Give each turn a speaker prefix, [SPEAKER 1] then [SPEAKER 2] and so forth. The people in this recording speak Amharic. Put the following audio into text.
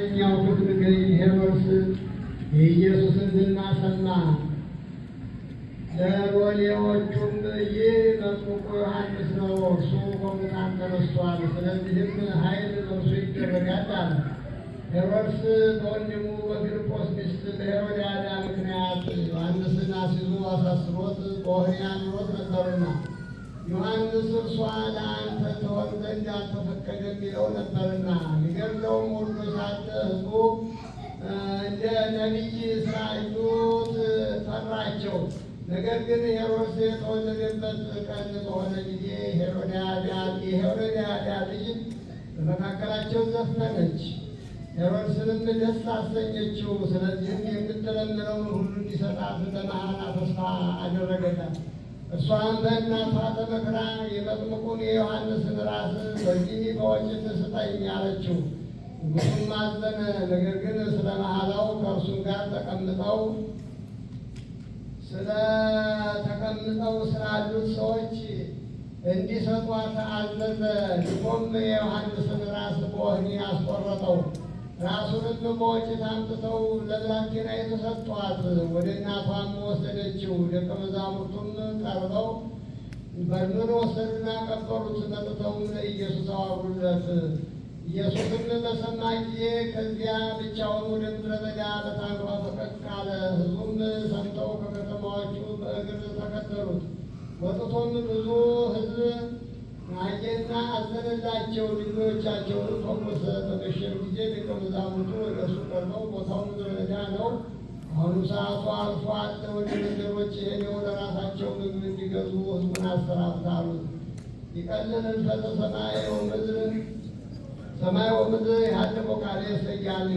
[SPEAKER 1] ኃይለኛው ክፍል ገዢ ሄሮድስ የኢየሱስን ዝና ሰማ። ለሎሌዎቹም ይህ መጥምቁ ዮሐንስ ነው፣ እርሱ ከሙታን ተነስቷል፣ ስለዚህም ኃይል በእርሱ ይደረጋል አለ። ሄሮድስ በወንድሙ በፊልጶስ ሚስት በሄሮድያዳ ምክንያት ዮሐንስን አስይዞ አሳስሮት በወህኒ አኑሮት ነበርና ዮሐንስ እርሷ ለአንተ ትሆን ዘንድ አልተፈቀደም ይለው ነበርና ሊገድለውም ወዶ ሳለ ሕዝቡ እንደ ነቢይ ስላዩት ፈራቸው። ነገር ግን ሄሮድስ የተወለደበት ቀን በሆነ ጊዜ የሄሮድያዳ ልጅ በመካከላቸው ዘፈነች፣ ሄሮድስንም ደስ አሰኘችው። ስለዚህም የምትለምነውን ሁሉ እንዲሰጣት ለመሐላ ተስፋ አደረገላት። እርሷም በእናቷ ተመክራ የመጥምቁን የዮሐንስን ራስ በዚህ በወጭት ስጠኝ አለችው። ንጉሡም አዘነ። ነገር ግን ስለ መሐላው ከእርሱም ጋር ተቀምጠው ስላሉት ሰዎች እንዲሰጧት አዘዘ። ልኮም የዮሐንስን ራስ በወህኒ አስቆረጠው። ራሱንም በወጭት አምጥተው ለብላቴናይቱ ሰጧት። ወደ እናቷም ወሰደችው። ደቀ መዛሙርቱም ቀርበው በርኑን ወሰዱና ቀበሩት። መጥተውም ለኢየሱስ አወሩለት። ኢየሱስም በሰማ ጊዜ ከዚያ ብቻውን ወደ ምድረ በዳ በታንኳ ፈቀቅ አለ። ሕዝቡም ሰምተው ከከተማዎቹ በእግር ተከተሉት። ወጥቶም ብዙ ሕዝብ አየና አዘነላቸው። ልጆቻቸውን ፈወሰ። በመሸም ጊዜ ደቀ መዛሙርቱ ወደ እርሱ ቀርበው ቦታው ምድረ በዳ ነው፣ አሁኑ ሰዓቱ አልፏል፣ ወደ መንደሮች ሄደው ለራሳቸው ምግብ እንዲገዙ ሕዝቡን አሰናብት አሉት። ይቀልል እንፈተ ሰማይ ወምድር ያህልቆ ቃሌ ሰያል